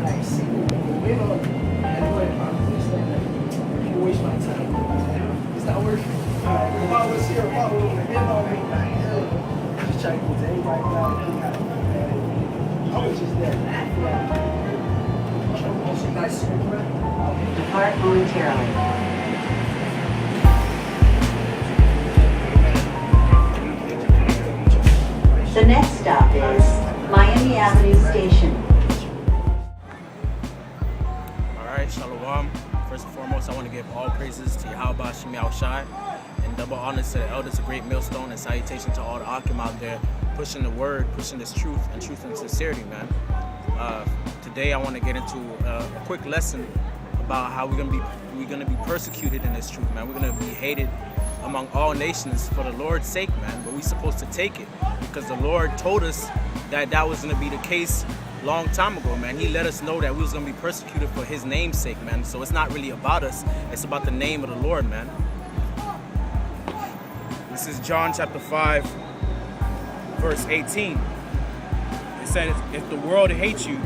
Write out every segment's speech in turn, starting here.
nice. Wait on Android conference like you waste my time. It's not working. If I was here, if I would have been on me, like, just trying to get to everybody down. I was just there. Also, nice. Depart momentarily. The next stop is Miami Avenue Station. Alright, Shalom. First and foremost, I want to give all praises to Yahweh Shemi Shai and double honors to the elders of Great Millstone and salutation to all the Akim out there pushing the word, pushing this truth and sincerity, man. Today I want to get into a quick lesson about how we're gonna be persecuted in this truth, man. We're gonna be hated among all nations for the Lord's sake, man. But we're supposed to take it because the Lord told us that that was gonna be the case long time ago, man. He let us know that we was gonna be persecuted for His name's sake, man. So it's not really about us; it's about the name of the Lord, man. This is John chapter 5, verse 18. It says, "If the world hates you,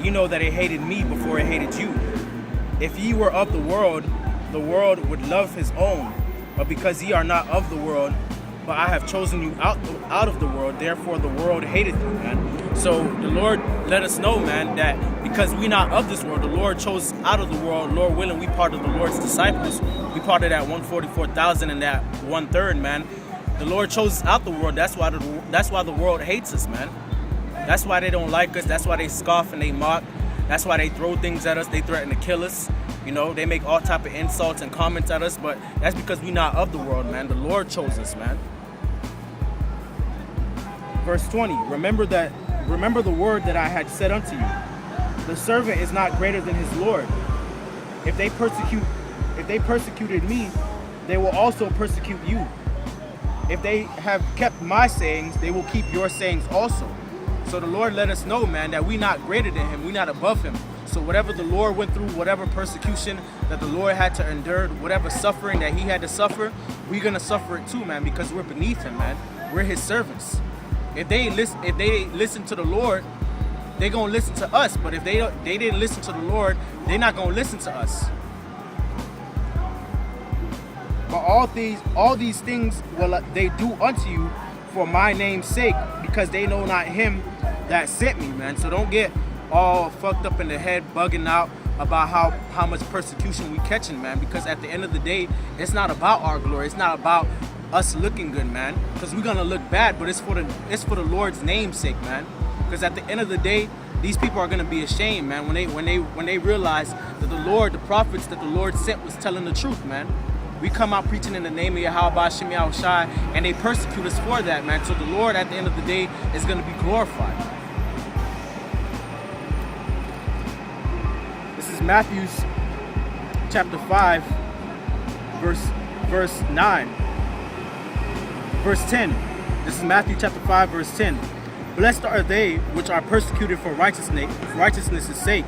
you know that it hated me before it hated you. If ye were of the world would love his own. But because ye are not of the world, but I have chosen you out of the world, therefore the world hated you," man. So the Lord let us know, man, that because we're not of this world, the Lord chose out of the world. Lord willing, we part of the Lord's disciples. We part of that 144,000 and that 1/3, man. The Lord chose us out the world. That's why the world hates us, man. That's why they don't like us. That's why they scoff and they mock. That's why they throw things at us. They threaten to kill us. You know, they make all type of insults and comments at us, but that's because we're not of the world, man. The Lord chose us, man. Verse 20, remember the word that I had said unto you. The servant is not greater than his Lord. If they persecuted me, they will also persecute you. If they have kept my sayings, they will keep your sayings also. So the Lord let us know, man, that we're not greater than Him. We're not above Him. So whatever the Lord went through, whatever persecution that the Lord had to endure, whatever suffering that He had to suffer, we're going to suffer it too, man, because we're beneath Him, man. We're His servants. If they listen to the Lord, they're going to listen to us. But if they didn't listen to the Lord, they're not going to listen to us. But all these things will they do unto you for my name's sake, because they know not Him that sent me, man. So don't get all fucked up in the head, bugging out about how much persecution we catching, man. Because at the end of the day, it's not about our glory. It's not about us looking good, man. Because we're gonna look bad, but it's for the Lord's name's sake, man. Because at the end of the day, these people are gonna be ashamed, man, when they realize that the prophets that the Lord sent was telling the truth, man. We come out preaching in the name of Yahweh Shemi Shai, and they persecute us for that, man. So the Lord, at the end of the day, is going to be glorified. This is Matthew chapter 5, verse 9. Verse 10. This is Matthew chapter 5, verse 10. Blessed are they which are persecuted for righteousness' sake,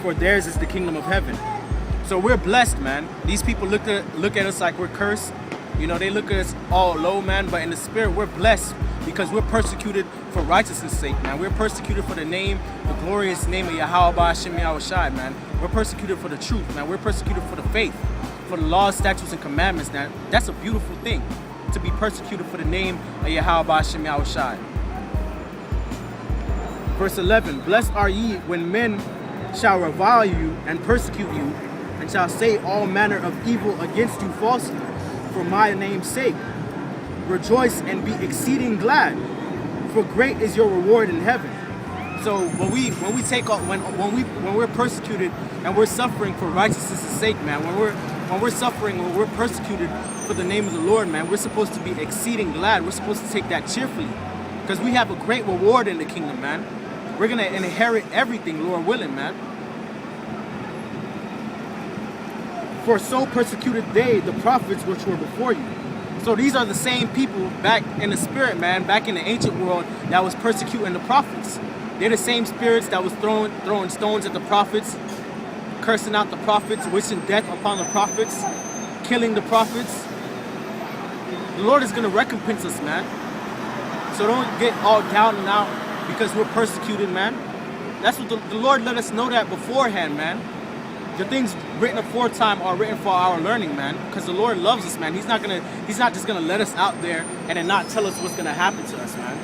for theirs is the kingdom of heaven. So we're blessed, man. These people look at us like we're cursed. You know, they look at us all low, man. But in the spirit, we're blessed because we're persecuted for righteousness' sake, man. We're persecuted for the glorious name of Yahweh Shemi Shai, man. We're persecuted for the truth, man. We're persecuted for the faith, for the laws, statutes, and commandments, man. That's a beautiful thing, to be persecuted for the name of Yahweh Shemi Shai. Verse 11, blessed are ye when men shall revile you and persecute you, and shall say all manner of evil against you falsely for my name's sake. Rejoice and be exceeding glad, for great is your reward in heaven. So when we're persecuted and we're suffering for righteousness' sake, man, when we're persecuted for the name of the Lord, man, we're supposed to be exceeding glad. We're supposed to take that cheerfully, because we have a great reward in the kingdom, man. We're gonna inherit everything, Lord willing, man. For so persecuted they the prophets which were before you. So these are the same people back in the spirit, man, back in the ancient world that was persecuting the prophets. They're the same spirits that was throwing stones at the prophets, cursing out the prophets, wishing death upon the prophets, killing the prophets. The Lord is going to recompense us, man. So don't get all down and out because we're persecuted, man. That's what the Lord let us know that beforehand, man. The things written aforetime are written for our learning, man. Because the Lord loves us, man. He's not just gonna let us out there and then not tell us what's gonna happen to us, man.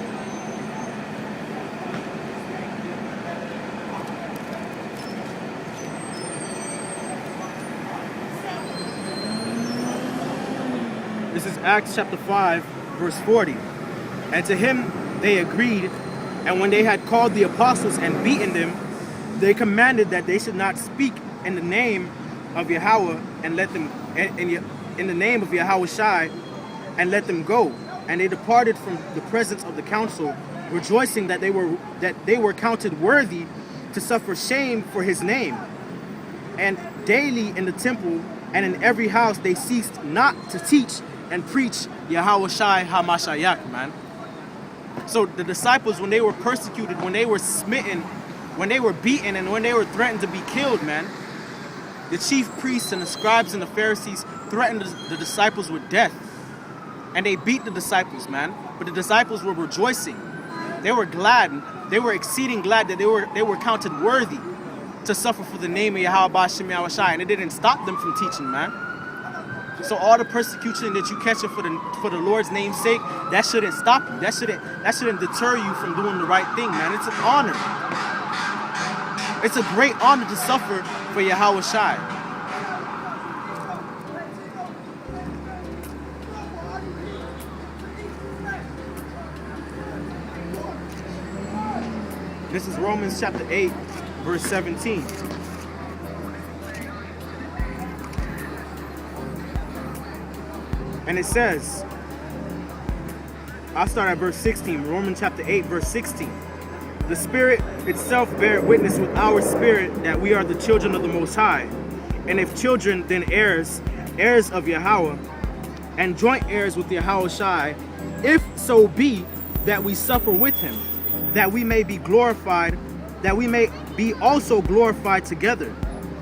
This is Acts chapter 5, verse 40. And to him they agreed, and when they had called the apostles and beaten them, they commanded that they should not speak in the name of Yahweh and let them in the name of Yahweh Shai and let them go. And they departed from the presence of the council, rejoicing that they were counted worthy to suffer shame for his name. And daily in the temple and in every house they ceased not to teach and preach Yahweh Shai HaMashiach, man. So the disciples, when they were persecuted, when they were smitten, when they were beaten, and when they were threatened to be killed, man, the chief priests and the scribes and the Pharisees threatened the disciples with death. And they beat the disciples, man. But the disciples were rejoicing. They were glad. They were exceeding glad that they were counted worthy to suffer for the name of Yahweh B'Shem Yahweh Shai. And it didn't stop them from teaching, man. So all the persecution that you catch for the Lord's name's sake, that shouldn't stop you. That shouldn't deter you from doing the right thing, man. It's an honor. It's a great honor to suffer for Yahweh Shai. This is Romans chapter 8, verse 17. And it says, I'll start at verse 16, Romans chapter 8, verse 16. The Spirit itself beareth witness with our spirit that we are the children of the Most High. And if children, then heirs, heirs of Yahweh, and joint heirs with Yahweh Shai, if so be that we suffer with him, that we may be glorified, that we may be also glorified together.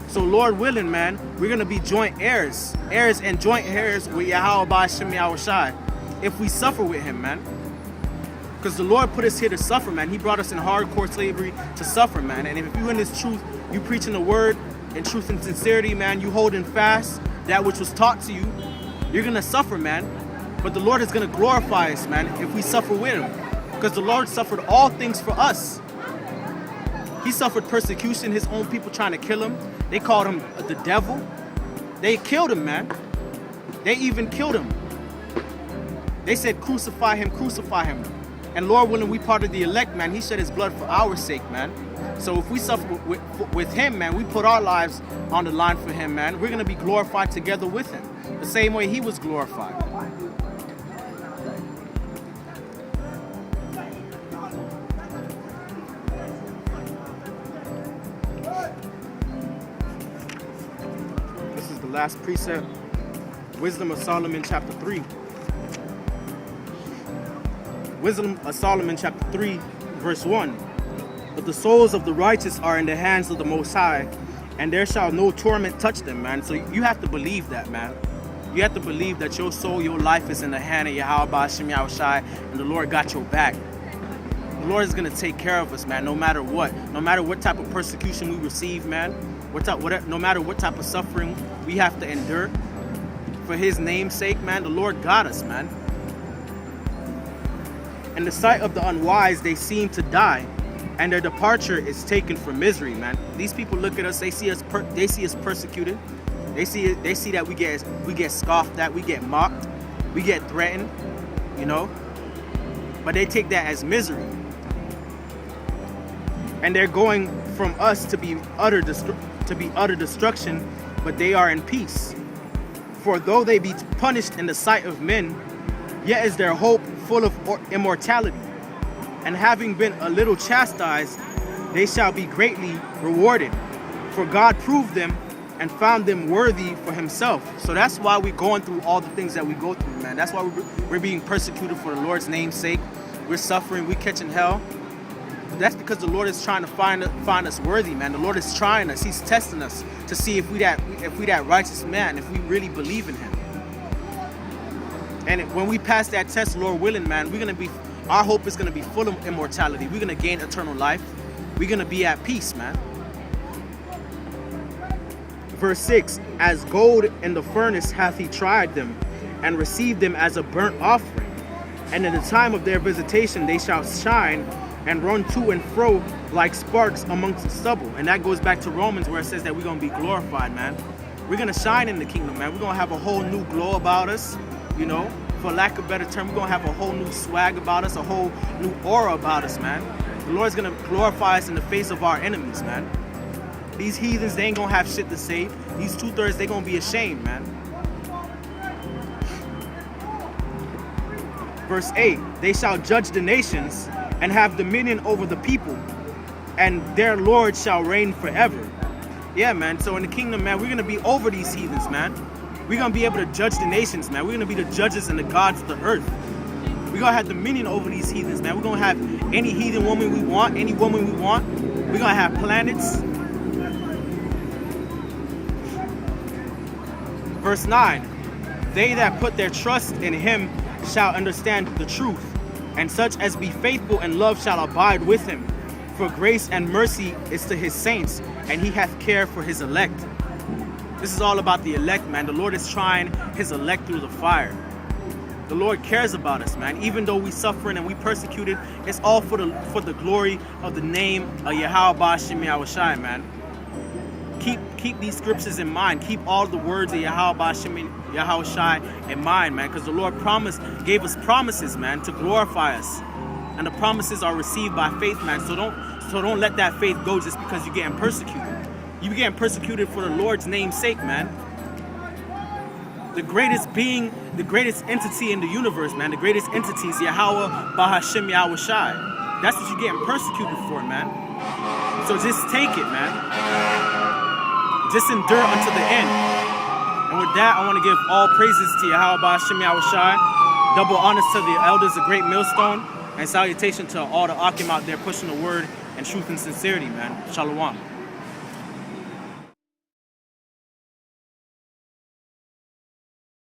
So Lord willing, man, we're going to be joint heirs, heirs and joint heirs with Yahweh B'Shem Yahweh Shai, if we suffer with him, man. Because the Lord put us here to suffer, man. He brought us in hardcore slavery to suffer, man. And if you in this truth, you preaching the word in truth and sincerity, man, you holding fast that which was taught to you, you're going to suffer, man. But the Lord is going to glorify us, man, if we suffer with him. Because the Lord suffered all things for us. He suffered persecution, his own people trying to kill him. They called him the devil. They killed him, man. They even killed him. They said, crucify him, crucify him. And Lord willing, we part of the elect, man. He shed his blood for our sake, man. So if we suffer with him, man, we put our lives on the line for him, man. We're going to be glorified together with him. The same way he was glorified. This is the last precept. Wisdom of Solomon, chapter 3. Wisdom of Solomon, chapter 3, verse 1. But the souls of the righteous are in the hands of the Most High, and there shall no torment touch them, man. So you have to believe that, man. You have to believe that your soul, your life is in the hand of Yahweh B'Shem Yahweh Shai, and the Lord got your back. The Lord is going to take care of us, man, no matter what. No matter what type of persecution we receive, man. No matter what type of suffering we have to endure. For his name's sake, man, the Lord got us, man. In the sight of the unwise, they seem to die, and their departure is taken for misery, man. These people look at us, they see us persecuted. They see that we get scoffed at, we get mocked, we get threatened, you know. But they take that as misery. And they're going from us to be utter destruction, but they are in peace. For though they be punished in the sight of men, yet is their hope full of immortality. And having been a little chastised, they shall be greatly rewarded. For God proved them and found them worthy for himself. So that's why we're going through all the things that we go through, man. That's why we're being persecuted for the Lord's name's sake. We're suffering, we're catching hell. But that's because the Lord is trying to find us worthy, man. The Lord is trying us. He's testing us to see if we that righteous man, if we really believe in him. And when we pass that test, Lord willing, man, our hope is gonna be full of immortality. We're gonna gain eternal life. we're going to be at peace, man. Verse 6, as gold in the furnace hath he tried them, and received them as a burnt offering. And in the time of their visitation they shall shine and run to and fro like sparks amongst the stubble. And that goes back to Romans, where it says that we're going to be glorified, man. We're going to shine in the kingdom, man. We're going to have a whole new glow about us, you know. For lack of a better term, we're going to have a whole new swag about us, a whole new aura about us, man. The Lord's going to glorify us in the face of our enemies, man. These heathens, they ain't going to have shit to say. These 2/3, they going to be ashamed, man. Verse 8, they shall judge the nations and have dominion over the people, and their Lord shall reign forever. Yeah, man. So in the kingdom, man, we're going to be over these heathens, man. We're going to be able to judge the nations, man. We're going to be the judges and the gods of the earth. We're going to have dominion over these heathens, man. We're going to have any heathen woman we want, any woman we want. We're going to have planets. Verse 9, they that put their trust in him shall understand the truth, and such as be faithful in love shall abide with him. For grace and mercy is to his saints, and he hath care for his elect. This is all about the elect, man. The Lord is trying his elect through the fire. The Lord cares about us, man. Even though we suffering and we persecuted, it's all for the glory of the name of Yahweh Ba'ashem Yahushai, man. Keep these scriptures in mind. Keep all the words of Yahweh Ba'ashem Yahushai in mind, man. Because the Lord gave us promises, man, to glorify us. And the promises are received by faith, man. So don't let that faith go just because you're getting persecuted. You're getting persecuted for the Lord's name's sake, man. The greatest being, the greatest entity in the universe, man. The greatest entity is Yahweh Ba'ashem Yahushai. That's what you're getting persecuted for, man. So just take it, man. Just endure unto the end. And with that, I want to give all praises to Yahweh Ba'ashem Yahushai. Double honors to the elders of Great Millstone. And salutation to all the Akim out there pushing the word and truth and sincerity, man. Shalom.